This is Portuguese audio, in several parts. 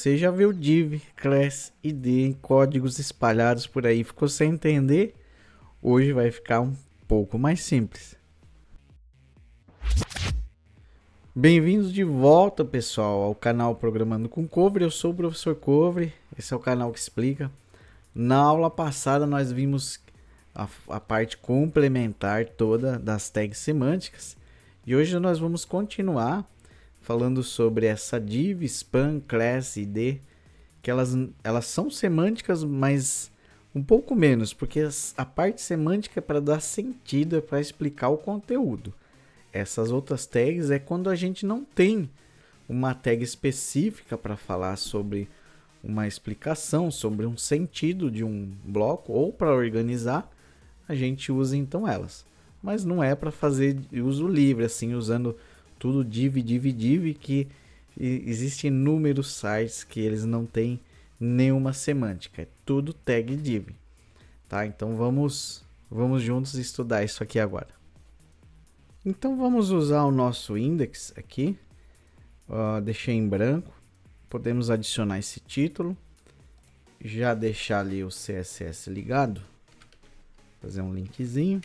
Você já viu div, class, id em códigos espalhados por aí? Ficou sem entender? Hoje vai ficar um pouco mais simples. Bem-vindos de volta, pessoal, ao canal Programando com Cover. Eu sou o professor Cover, esse é o canal que explica. Na aula passada nós vimos a parte complementar toda das tags semânticas e hoje nós vamos continuar falando sobre essa div, span, class, id, que elas são semânticas, mas um pouco menos, porque a parte semântica é para dar sentido, é para explicar o conteúdo. Essas outras tags é quando a gente não tem uma tag específica para falar sobre uma explicação, sobre um sentido de um bloco, ou para organizar, a gente usa então elas. Mas não é para fazer uso livre, assim, usando tudo div, que existem inúmeros sites que eles não têm nenhuma semântica, é tudo tag div, tá? Então vamos juntos estudar isso aqui agora. Então vamos usar o nosso index aqui, deixei em branco, podemos adicionar esse título, já deixar ali o CSS ligado, fazer um linkzinho,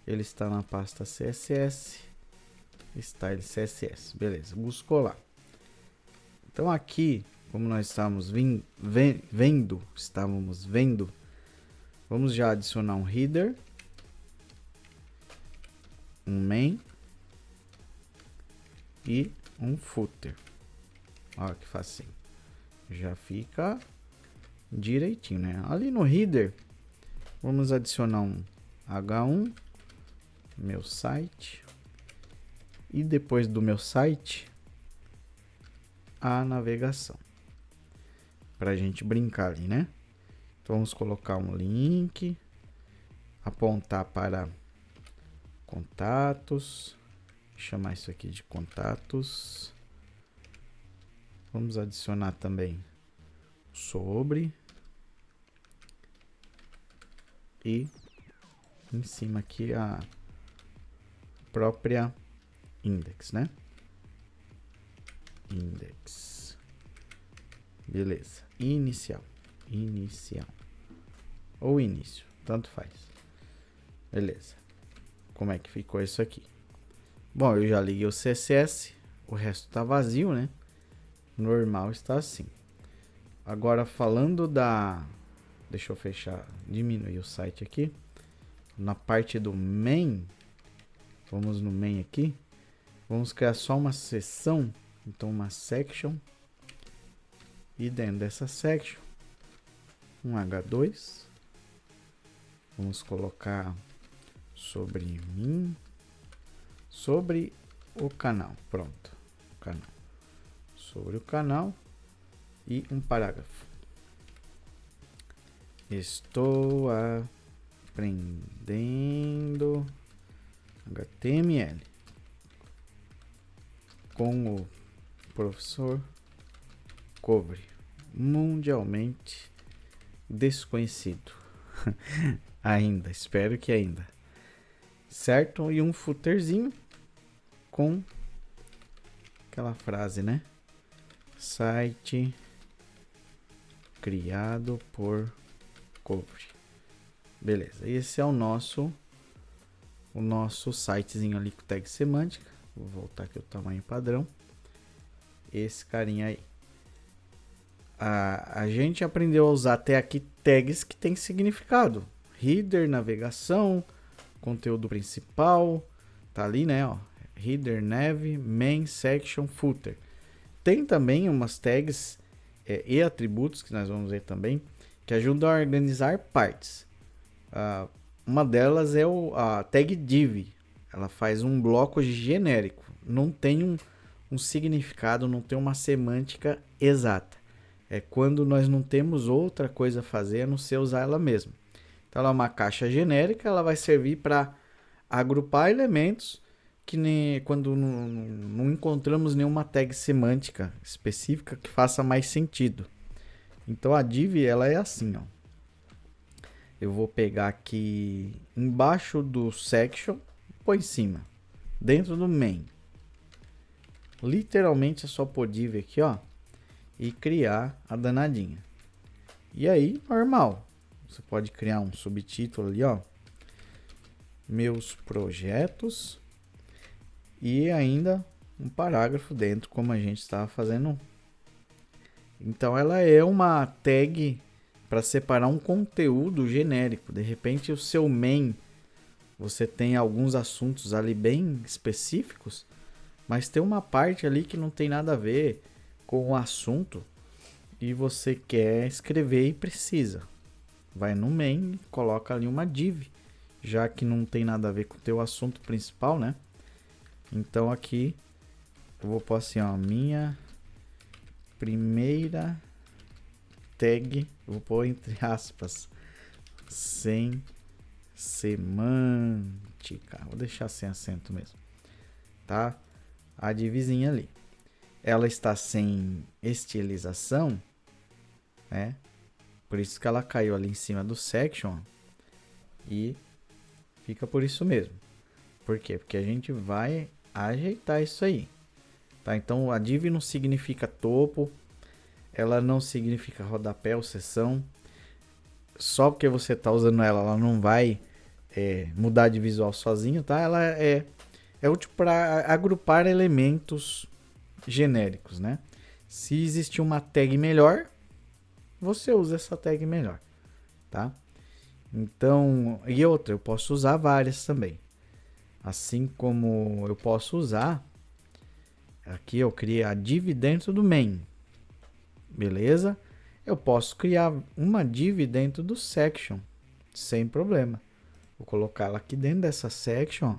ele está na pasta CSS, style CSS, beleza, buscou lá. Então aqui, como nós estávamos vendo, vamos já adicionar um header, um main e um footer. Olha que facinho. Já fica direitinho, né? Ali no header, vamos adicionar um H1, meu site, e depois do meu site, a navegação, para a gente brincar ali, né? Então vamos colocar um link, apontar para contatos, chamar isso aqui de contatos. Vamos adicionar também sobre e em cima aqui a própria index, né? Index. Beleza. Inicial ou início, tanto faz. Beleza. Como é que ficou isso aqui? Bom, eu já liguei o CSS, o resto tá vazio, né? Normal está assim. Agora falando deixa eu fechar, diminuir o site aqui. Na parte do main, vamos no main aqui. Vamos criar só uma seção, então uma section. E dentro dessa section, um H2. Vamos colocar sobre mim, sobre o canal, pronto, canal, sobre o canal e um parágrafo. Estou aprendendo HTML com o professor Cover, mundialmente desconhecido. Ainda, espero que ainda. Certo? E um footerzinho com aquela frase, né? Site criado por Cover. Beleza, esse é o nosso sitezinho ali com tag semântica. Vou voltar aqui o tamanho padrão. Esse carinha aí. A gente aprendeu a usar até aqui tags que tem significado. Header, navegação, conteúdo principal, tá ali, né, ó. Header, nav, main, section, footer. Tem também umas tags e atributos que nós vamos ver também, que ajudam a organizar partes. Uma delas é a tag div. Ela faz um bloco genérico, não tem um significado, não tem uma semântica exata. É quando nós não temos outra coisa a fazer a não ser usar ela mesma. Então ela é uma caixa genérica, ela vai servir para agrupar elementos que quando não encontramos nenhuma tag semântica específica que faça mais sentido. Então a div ela é assim, ó. Eu vou pegar aqui embaixo do section, põe em cima, dentro do main. Literalmente é só pôr div aqui, ó. e criar a danadinha. E aí, normal. Você pode criar um subtítulo ali, ó. Meus projetos. E ainda um parágrafo dentro, como a gente estava fazendo. Então ela é uma tag para separar um conteúdo genérico. De repente o seu main, você tem alguns assuntos ali bem específicos, mas tem uma parte ali que não tem nada a ver com o assunto e você quer escrever e precisa. Vai no main, coloca ali uma div, já que não tem nada a ver com o teu assunto principal, né? Então aqui eu vou pôr assim, ó, minha primeira tag, eu vou pôr entre aspas, sem semântica. Vou deixar sem acento mesmo, tá? A divzinha ali. Ela está sem estilização, né? Por isso que ela caiu ali em cima do section e fica por isso mesmo. Por quê? Porque a gente vai ajeitar isso aí, tá? Então a div não significa topo, ela não significa rodapé ou seção. Só porque você tá usando ela não vai mudar de visual sozinho, tá? Ela é útil para agrupar elementos genéricos, né? Se existe uma tag melhor, você usa essa tag melhor, tá? Então, e outra, eu posso usar várias também. Assim como eu posso usar, aqui eu criei a div dentro do main, beleza? Eu posso criar uma div dentro do section, sem problema. Vou colocar ela aqui dentro dessa section,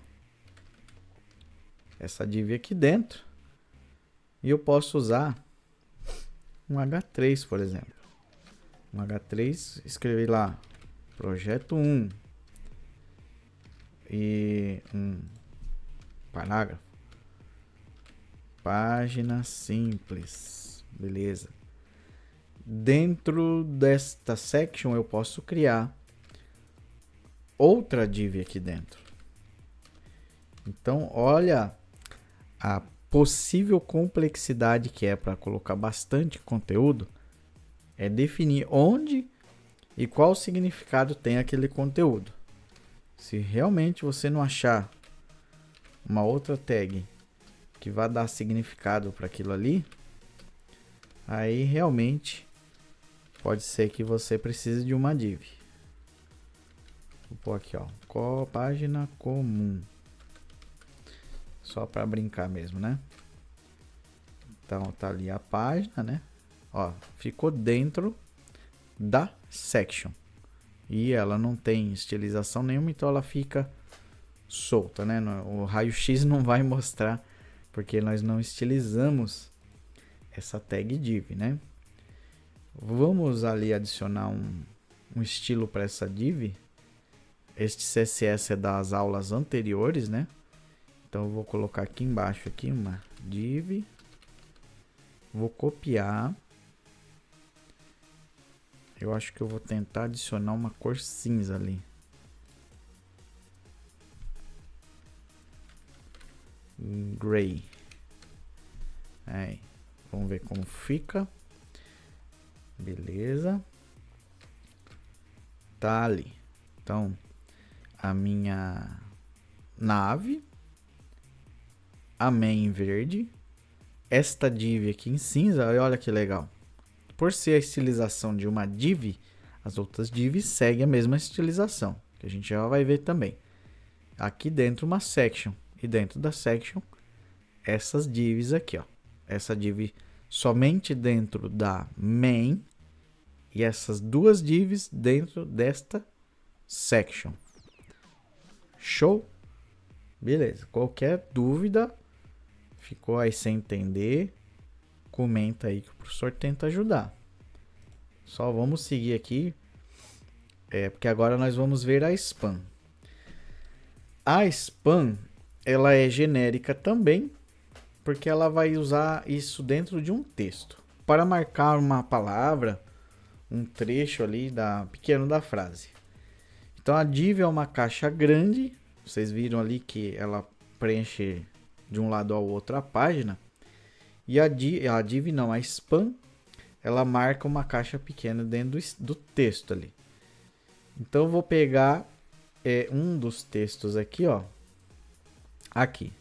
essa div aqui dentro, e eu posso usar um H3, por exemplo. Um H3, escrevi lá, projeto 1 e um parágrafo, página simples, beleza. Dentro desta section eu posso criar outra div aqui dentro. Então, olha a possível complexidade que é para colocar bastante conteúdo, é definir onde e qual significado tem aquele conteúdo. Se realmente você não achar uma outra tag que vá dar significado para aquilo ali, aí realmente pode ser que você precise de uma div. Vou pôr aqui, ó, página comum. Só para brincar mesmo, né? Então tá ali a página, né? Ó, ficou dentro da section. E ela não tem estilização nenhuma, então ela fica solta, né? O raio-x não vai mostrar, porque nós não estilizamos essa tag div, né? Vamos ali adicionar um estilo para essa div. Este CSS é das aulas anteriores, né? Então eu vou colocar aqui embaixo aqui uma div. Vou copiar. Eu acho que eu vou tentar adicionar uma cor cinza ali. Gray. Aí, vamos ver como fica. Beleza. Tá ali. Então, a minha nave, a main verde, esta div aqui em cinza, olha que legal. Por ser a estilização de uma div, as outras divs seguem a mesma estilização, que a gente já vai ver também. Aqui dentro uma section, e dentro da section, essas divs aqui, ó. Essa div somente dentro da main, e essas duas divs dentro desta section. Show? Beleza. Qualquer dúvida, ficou aí sem entender, comenta aí que o professor tenta ajudar. Só vamos seguir aqui, porque agora nós vamos ver a spam. A spam, ela é genérica também, porque ela vai usar isso dentro de um texto para marcar uma palavra, um trecho ali pequeno da frase. Então a div é uma caixa grande, vocês viram ali que ela preenche de um lado ao outro a página. E a spam, ela marca uma caixa pequena dentro do texto ali. Então eu vou pegar um dos textos aqui, ó, aqui,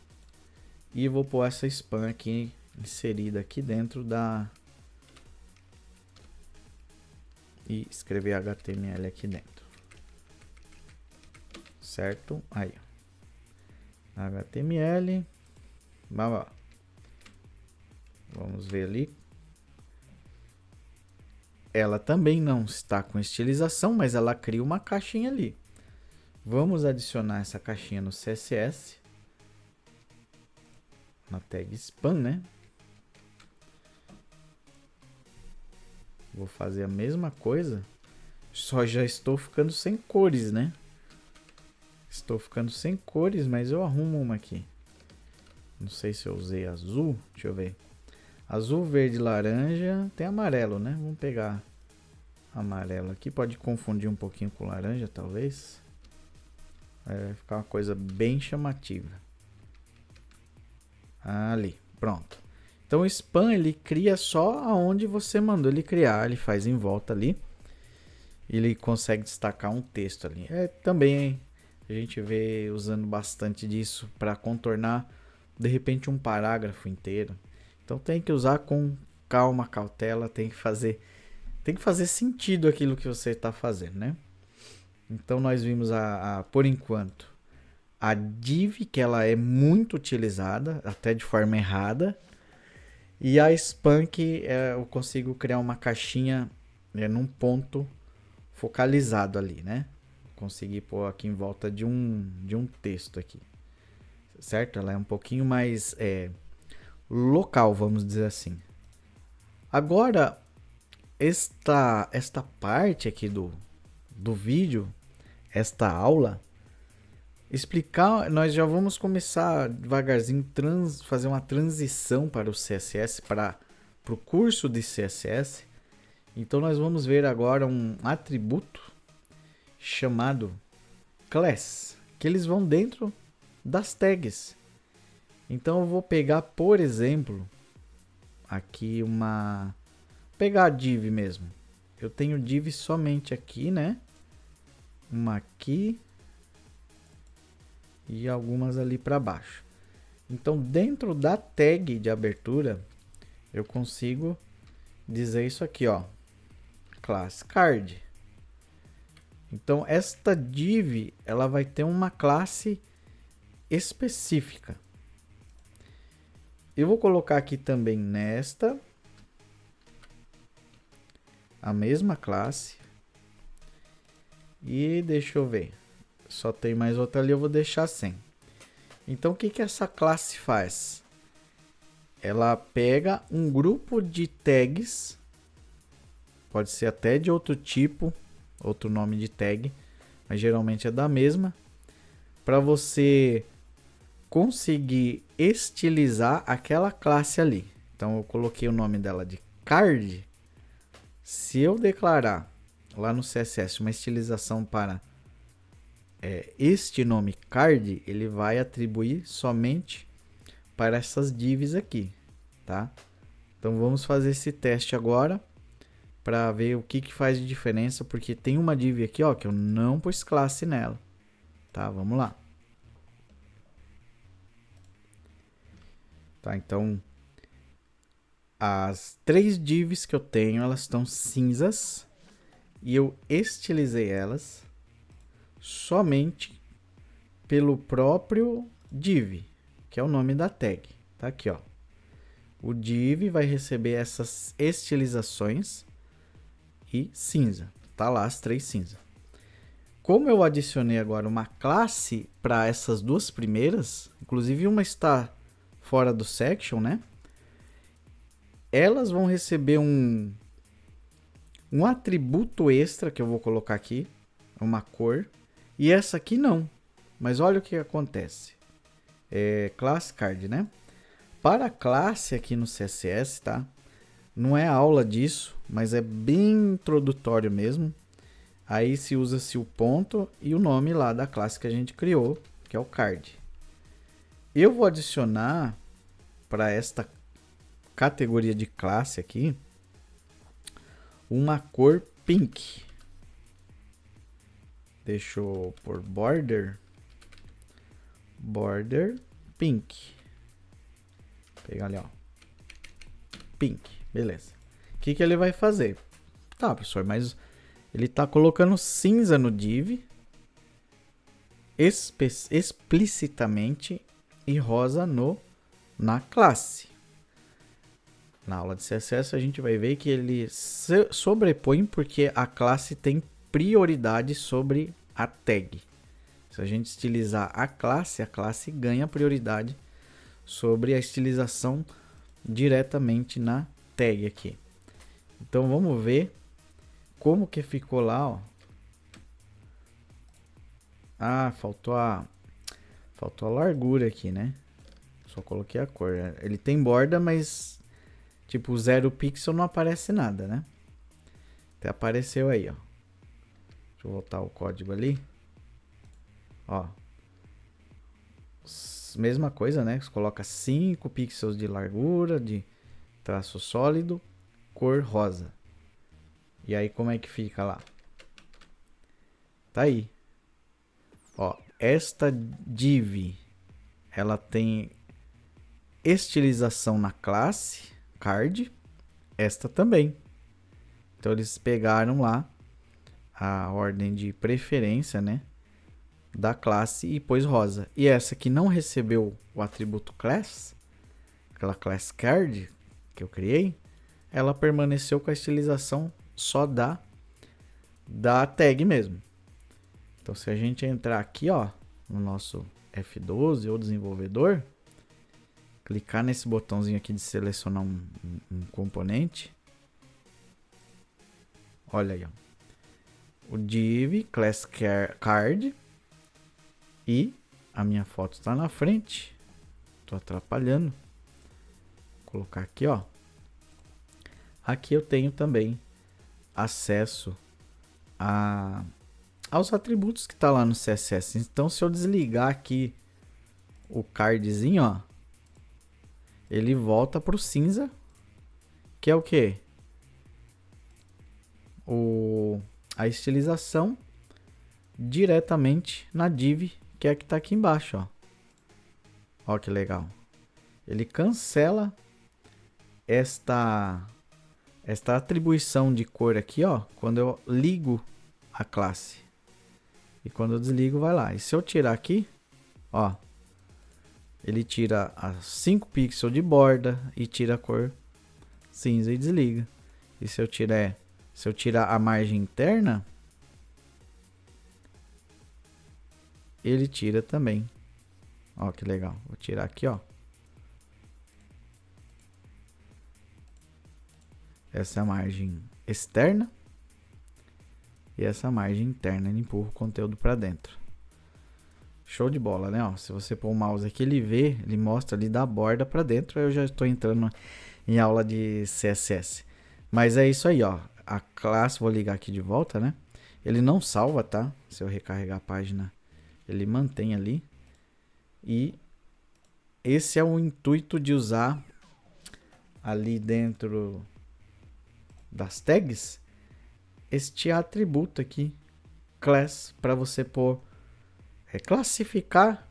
e vou pôr essa spam aqui inserida aqui dentro e escrever HTML aqui dentro, certo? Aí, HTML, vamos ver ali. Ela também não está com estilização, mas ela cria uma caixinha ali. Vamos adicionar essa caixinha no CSS, na tag spam, né? Vou fazer a mesma coisa, só já estou ficando sem cores, né? Estou ficando sem cores, mas eu arrumo uma aqui. Não sei se eu usei azul, deixa eu ver. Azul, verde, laranja, tem amarelo, né? Vamos pegar amarelo aqui, pode confundir um pouquinho com laranja, talvez. Vai ficar uma coisa bem chamativa. Ali, pronto. Então o spam ele cria só aonde você mandou ele criar, ele faz em volta ali. Ele consegue destacar um texto ali. Também a gente vê usando bastante disso para contornar de repente um parágrafo inteiro. Então tem que usar com calma, cautela, tem que fazer sentido aquilo que você está fazendo, né? Então nós vimos por enquanto a div, que ela é muito utilizada, até de forma errada, e a spam, que eu consigo criar uma caixinha num ponto focalizado ali, né? Consegui pôr aqui em volta de um texto aqui, certo? Ela é um pouquinho mais local, vamos dizer assim. Agora, esta parte aqui do vídeo, esta aula, explicar, nós já vamos começar devagarzinho fazer uma transição para o CSS, para o curso de CSS. Então nós vamos ver agora um atributo chamado class, que eles vão dentro das tags. Então eu vou pegar, por exemplo, aqui pegar a div mesmo. Eu tenho div somente aqui, né? Uma aqui e algumas ali para baixo. Então dentro da tag de abertura eu consigo dizer isso aqui, ó, class card. Então esta div ela vai ter uma classe específica. Eu vou colocar aqui também nesta a mesma classe. E deixa eu ver. Só tem mais outra ali, eu vou deixar sem. Então o que essa classe faz? Ela pega um grupo de tags, pode ser até de outro tipo, outro nome de tag, mas geralmente é da mesma, para você conseguir estilizar aquela classe ali. Então eu coloquei o nome dela de card. Se eu declarar lá no CSS uma estilização para este nome card, ele vai atribuir somente para essas divs aqui, tá? Então vamos fazer esse teste agora para ver o que faz de diferença, porque tem uma div aqui, ó, que eu não pus classe nela, tá? Vamos lá. Tá, então as 3 divs que eu tenho, elas estão cinzas e eu estilizei elas somente pelo próprio div, que é o nome da tag. Tá aqui, ó. O div vai receber essas estilizações e cinza. Tá lá as 3 cinza. Como eu adicionei agora uma classe para essas duas primeiras, inclusive uma está fora do section, né? Elas vão receber um atributo extra que eu vou colocar aqui, uma cor, e essa aqui não. Mas olha o que acontece. Class card, né? Para a classe aqui no CSS, tá? Não é aula disso, mas é bem introdutório mesmo. Aí se usa-se o ponto e o nome lá da classe que a gente criou, que é o card. Eu vou adicionar para esta categoria de classe aqui uma cor pink. Deixa eu por border pink. Vou pegar ali, ó, pink, beleza. O que ele vai fazer? Tá, professor, mas ele tá colocando cinza no div explicitamente e rosa na classe. Na aula de CSS a gente vai ver que ele se sobrepõe porque a classe tem prioridade sobre a tag. Se a gente estilizar a classe ganha prioridade sobre a estilização diretamente na tag aqui. Então vamos ver como que ficou lá, ó. Ah, faltou a largura aqui, né? Só coloquei a cor. Ele tem borda, mas tipo 0 pixel não aparece nada, né? Até apareceu aí, ó. Deixa eu voltar o código ali. Ó. Mesma coisa, né? Você coloca 5 pixels de largura, de traço sólido, cor rosa. E aí como é que fica lá? Tá aí. Ó, esta div, ela tem estilização na classe card, esta também. Então eles pegaram lá a ordem de preferência, né, da classe e pôs rosa. E essa que não recebeu o atributo class, aquela class card que eu criei, ela permaneceu com a estilização só da tag mesmo. Então se a gente entrar aqui, ó, no nosso F12 ou desenvolvedor, clicar nesse botãozinho aqui de selecionar um componente, olha aí, ó, o div class card e a minha foto está na frente. Tô atrapalhando. Vou colocar aqui, ó. Aqui eu tenho também acesso aos atributos que tá lá no CSS. Então se eu desligar aqui o cardzinho, ó, ele volta pro cinza, que é o que? A estilização diretamente na div, que é a que está aqui embaixo, ó. Ó que legal. Ele cancela esta atribuição de cor aqui, ó, quando eu ligo a classe. E quando eu desligo, vai lá. E se eu tirar aqui, ó, ele tira as 5 pixels de borda e tira a cor cinza e desliga. E se eu tirar a margem interna, ele tira também. Ó que legal. Vou tirar aqui, ó. Essa é a margem externa. E essa margem interna, ele empurra o conteúdo para dentro. Show de bola, né? Ó, se você pôr o mouse aqui, ele mostra ali da borda para dentro. Aí eu já estou entrando em aula de CSS. Mas é isso aí, ó. A classe, vou ligar aqui de volta, né? Ele não salva, tá? Se eu recarregar a página, ele mantém ali. E esse é o intuito de usar ali dentro das tags este atributo aqui, class, para você classificar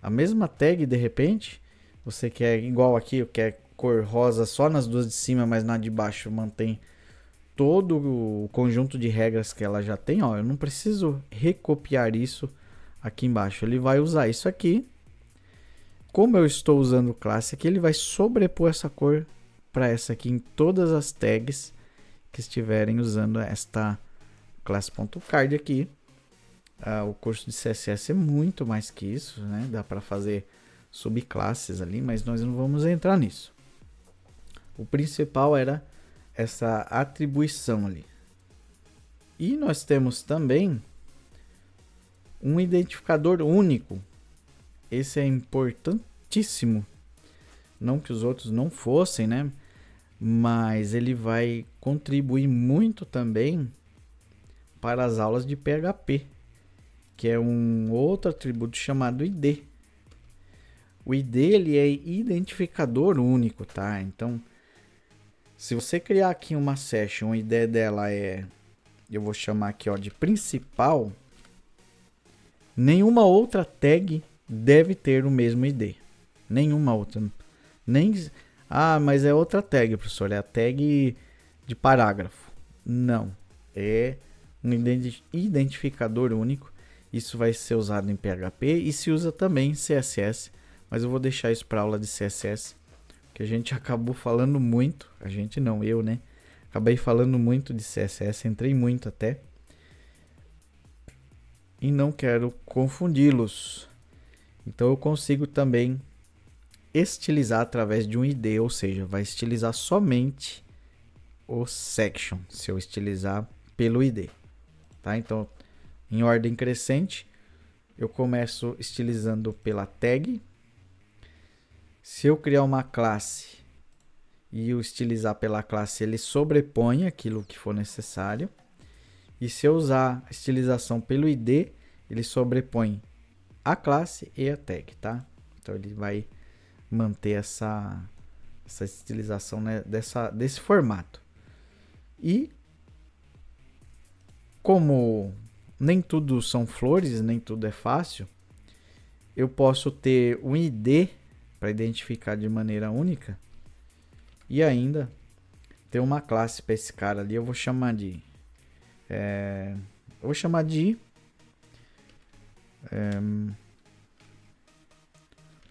a mesma tag de repente. Você quer igual aqui, quer cor rosa só nas duas de cima, mas na de baixo mantém todo o conjunto de regras que ela já tem, ó. Eu não preciso recopiar isso aqui embaixo. Ele vai usar isso aqui. Como eu estou usando classe aqui, ele vai sobrepor essa cor para essa aqui em todas as tags que estiverem usando esta class.card aqui. O curso de CSS é muito mais que isso, né? Dá para fazer subclasses ali, mas nós não vamos entrar nisso. O principal era essa atribuição ali. E nós temos também um identificador único. Esse é importantíssimo. Não que os outros não fossem, né? Mas ele vai contribuir muito também para as aulas de PHP, que é um outro atributo chamado ID. O ID ele é identificador único, tá? Então, Se você criar aqui uma session, a ideia dela é, eu vou chamar aqui ó, de principal, nenhuma outra tag deve ter o mesmo ID. Nenhuma outra. Nem, mas é outra tag, professor, é a tag de parágrafo. Não, é um identificador único. Isso vai ser usado em PHP e se usa também em CSS, mas eu vou deixar isso para aula de CSS, que a gente acabou falando muito, a gente não, eu, né? Acabei falando muito de CSS, entrei muito até. E não quero confundi-los. Então eu consigo também estilizar através de um ID, ou seja, vai estilizar somente o section, se eu estilizar pelo ID. Tá? Então, em ordem crescente, eu começo estilizando pela tag. Se eu criar uma classe e o estilizar pela classe, ele sobrepõe aquilo que for necessário. E se eu usar a estilização pelo ID, ele sobrepõe a classe e a tag, tá? Então ele vai manter essa estilização, né, desse formato. E como nem tudo são flores, nem tudo é fácil, eu posso ter um ID para identificar de maneira única e ainda ter uma classe para esse cara ali. Eu vou chamar de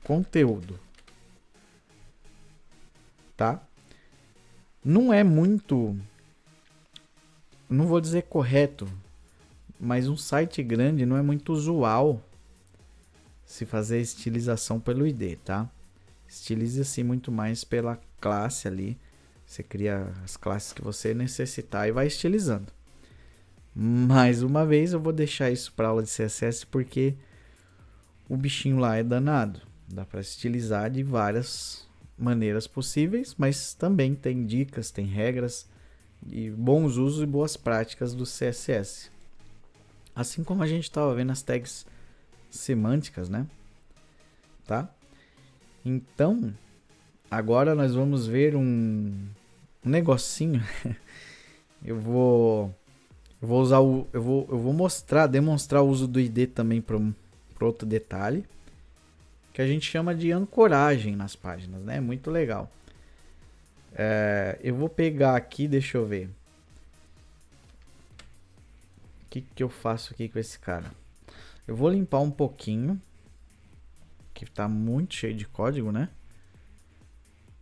conteúdo, tá? Não é muito, não vou dizer correto, mas um site grande não é muito usual se fazer estilização pelo ID, tá? Estilize assim muito mais pela classe ali. Você cria as classes que você necessitar e vai estilizando. Mais uma vez eu vou deixar isso para aula de CSS porque o bichinho lá é danado. Dá para estilizar de várias maneiras possíveis, mas também tem dicas, tem regras e bons usos e boas práticas do CSS. Assim como a gente estava vendo as tags semânticas, né? Tá? Então, agora nós vamos ver um negocinho. eu vou usar eu vou demonstrar o uso do ID também para outro detalhe, que a gente chama de ancoragem nas páginas, né? Muito legal. Eu vou pegar aqui, deixa eu ver. O que eu faço aqui com esse cara? Eu vou limpar um pouquinho, que tá muito cheio de código, né?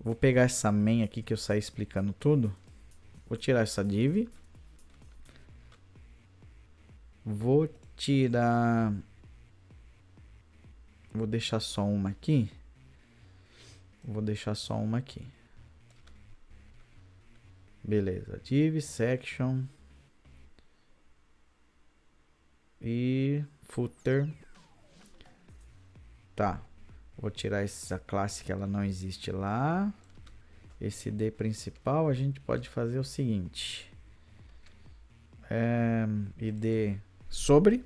Vou pegar essa main aqui que eu saí explicando tudo. Vou tirar essa div. Vou tirar... Vou deixar só uma aqui. Beleza. Div, section. E footer. Tá. Vou tirar essa classe que ela não existe lá. Esse D principal a gente pode fazer o seguinte. ID sobre.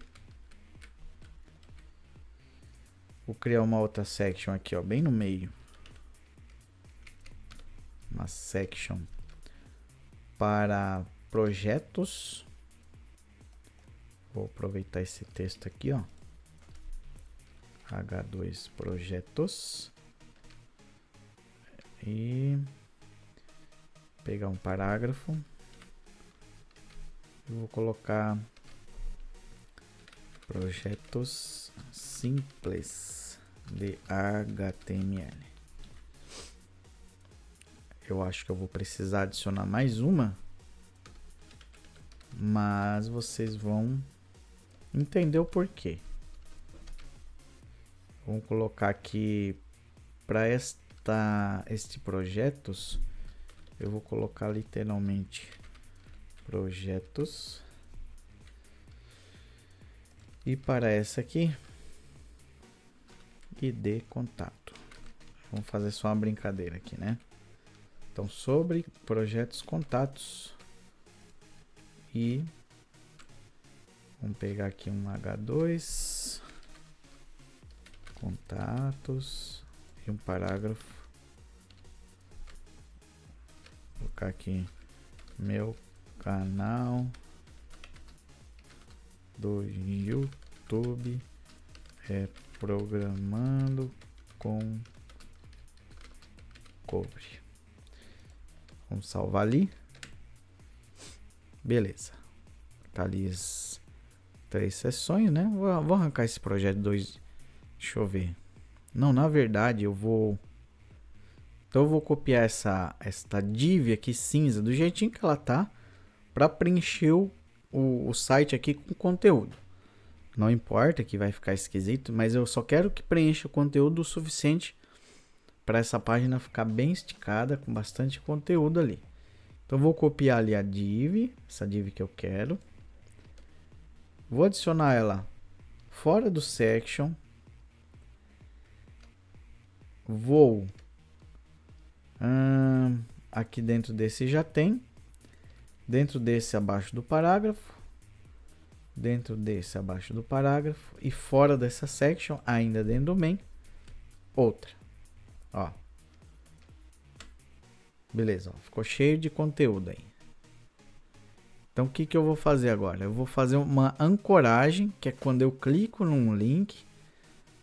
Vou criar uma outra section aqui, ó, bem no meio. Uma section para projetos. Vou aproveitar esse texto aqui, ó. H2 projetos. E pegar um parágrafo. Eu vou colocar projetos simples de HTML. Eu acho que eu vou precisar adicionar mais uma, mas vocês vão entender o porquê. Vamos colocar aqui para este projetos, eu vou colocar literalmente projetos. E para essa aqui, ID contato. Vamos fazer só uma brincadeira aqui, né? Então, sobre projetos contatos. E vamos pegar aqui um H2 contatos e um parágrafo Vou colocar aqui meu canal do YouTube é Programando com Cover. Vamos salvar ali. Beleza. Tá ali as 3 sessões, né? Vou arrancar esse projeto 2. Deixa eu ver. Não, na verdade eu vou... Então eu vou copiar esta div aqui cinza do jeitinho que ela tá, para preencher o site aqui com conteúdo. Não importa que vai ficar esquisito, mas eu só quero que preencha o conteúdo o suficiente para essa página ficar bem esticada, com bastante conteúdo ali. Então vou copiar ali a div, essa div que eu quero. Vou adicionar ela fora do section. Vou aqui dentro desse já tem. Dentro desse abaixo do parágrafo. Dentro desse abaixo do parágrafo. E fora dessa section, ainda dentro do main, outra. Ó. Beleza, ó, ficou cheio de conteúdo aí. Então o que eu vou fazer agora? Eu vou fazer uma ancoragem, que é quando eu clico num link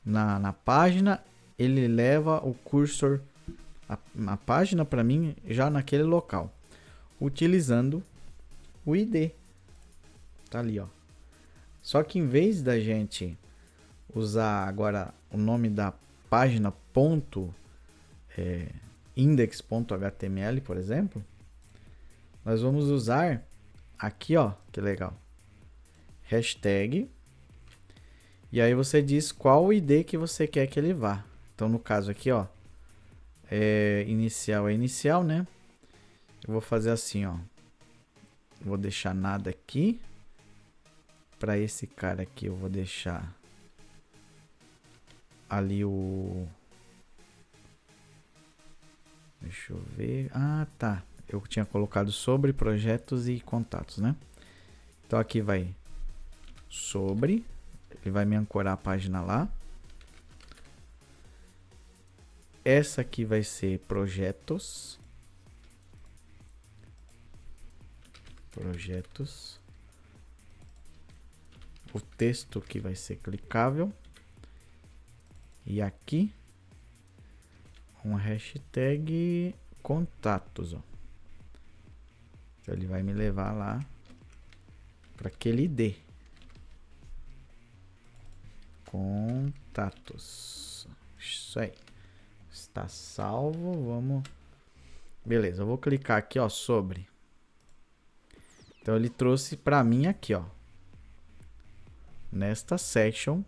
na página, ele leva o cursor, a página para mim já naquele local, utilizando o ID. Tá ali, ó. Só que em vez da gente usar agora o nome da página index.html, por exemplo, nós vamos usar aqui, ó, que legal, hashtag, e aí você diz qual o ID que você quer que ele vá. Então no caso aqui, ó, inicial é inicial, né? Eu vou fazer assim, ó, vou deixar nada aqui. Para esse cara aqui eu vou deixar ali o... Deixa eu ver. Ah, tá. Eu tinha colocado sobre projetos e contatos, né? Então aqui vai sobre. Ele vai me ancorar a página lá. Essa aqui vai ser projetos. Projetos. O texto que vai ser clicável. E aqui uma hashtag contatos, ó. Então ele vai me levar lá para aquele ID. Contatos. Isso aí. Está salvo. Vamos. Beleza, eu vou clicar aqui, ó, sobre. Então ele trouxe para mim aqui, ó, nesta section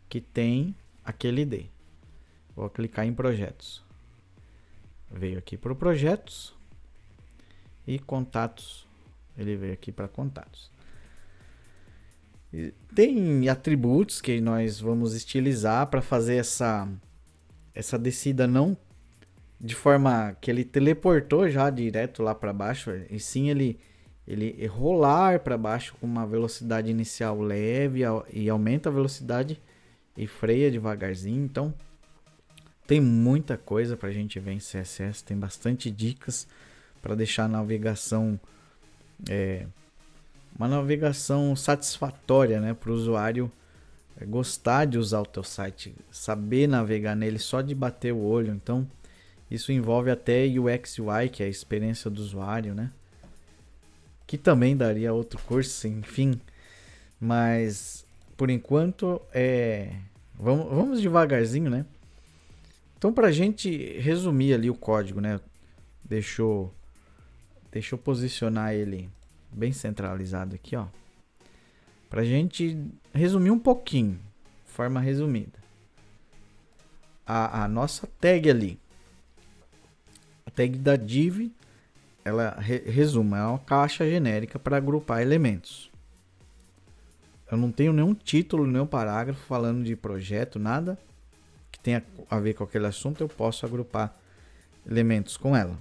que tem aquele ID. Vou clicar em projetos. Veio aqui para projetos e contatos. Ele veio aqui para contatos. E tem atributos que nós vamos estilizar para fazer essa descida não de forma que ele teleportou já direto lá para baixo, e sim ele rolar para baixo com uma velocidade inicial leve e aumenta a velocidade e freia devagarzinho. Então tem muita coisa para a gente ver em CSS, tem bastante dicas para deixar a navegação uma navegação satisfatória, né, para o usuário gostar de usar o teu site, saber navegar nele só de bater o olho. Então isso envolve até UX UI, que é a experiência do usuário, né? Que também daria outro curso, enfim. Mas por enquanto vamos devagarzinho, né? Então pra gente resumir ali o código, né? Deixa eu posicionar ele bem centralizado aqui, ó. Pra gente resumir um pouquinho, forma resumida. A nossa tag ali, a tag da div, ela resume, é uma caixa genérica para agrupar elementos. Eu não tenho nenhum título, nenhum parágrafo falando de projeto, nada que tenha a ver com aquele assunto. Eu posso agrupar elementos com ela.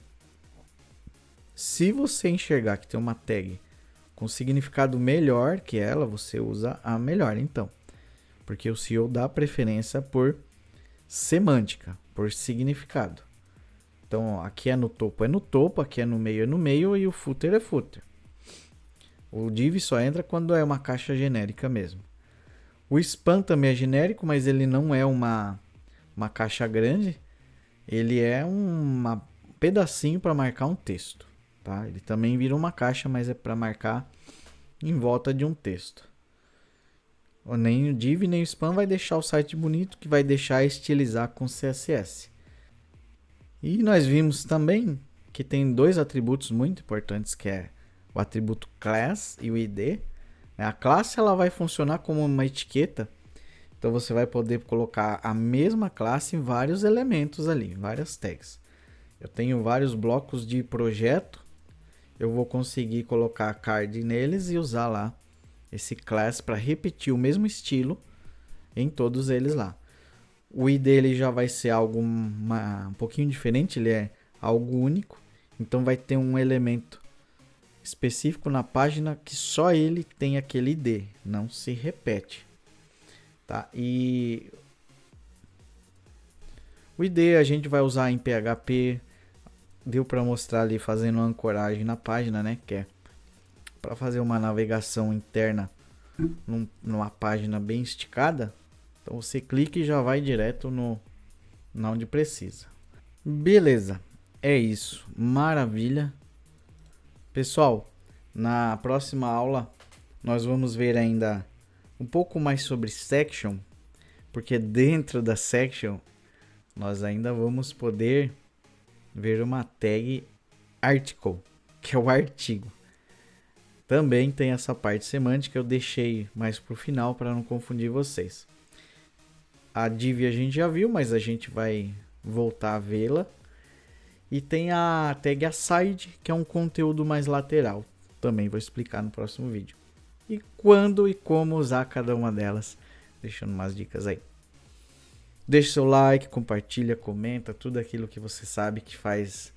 Se você enxergar que tem uma tag com significado melhor que ela, você usa a melhor, então. Porque o SEO dá preferência por semântica, por significado. Então aqui é no topo, aqui é no meio e o footer é footer. O div só entra quando é uma caixa genérica mesmo. O span também é genérico, mas ele não é uma caixa grande. Ele é um pedacinho para marcar um texto. Tá? Ele também vira uma caixa, mas é para marcar em volta de um texto. Nem o div nem o span vai deixar o site bonito, que vai deixar estilizar com CSS. E nós vimos também que tem dois atributos muito importantes, que é o atributo class e o id. A classe ela vai funcionar como uma etiqueta, então você vai poder colocar a mesma classe em vários elementos ali, várias tags. Eu tenho vários blocos de projeto, eu vou conseguir colocar card neles e usar lá esse class para repetir o mesmo estilo em todos eles lá. O id ele já vai ser algo um pouquinho diferente, ele é algo único, então vai ter um elemento específico na página que só ele tem aquele ID, não se repete, tá? E o ID a gente vai usar em PHP, deu para mostrar ali fazendo uma ancoragem na página, né? Que é para fazer uma navegação interna numa página bem esticada. Então você clica e já vai direto na onde precisa. Beleza, é isso, maravilha. Pessoal, na próxima aula nós vamos ver ainda um pouco mais sobre section, porque dentro da section nós ainda vamos poder ver uma tag article, que é o artigo. Também tem essa parte semântica, eu deixei mais para o final para não confundir vocês. A div a gente já viu, mas a gente vai voltar a vê-la. E tem a tag aside, que é um conteúdo mais lateral. Também vou explicar no próximo vídeo. E quando e como usar cada uma delas, deixando umas dicas aí. Deixe seu like, compartilha, comenta, tudo aquilo que você sabe que faz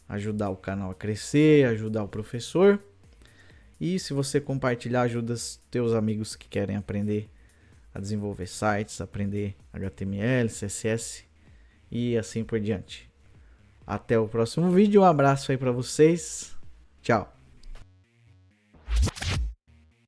ajudar o canal a crescer, ajudar o professor. E se você compartilhar, ajuda os teus amigos que querem aprender a desenvolver sites, aprender HTML, CSS e assim por diante. Até o próximo vídeo, um abraço aí para vocês, tchau!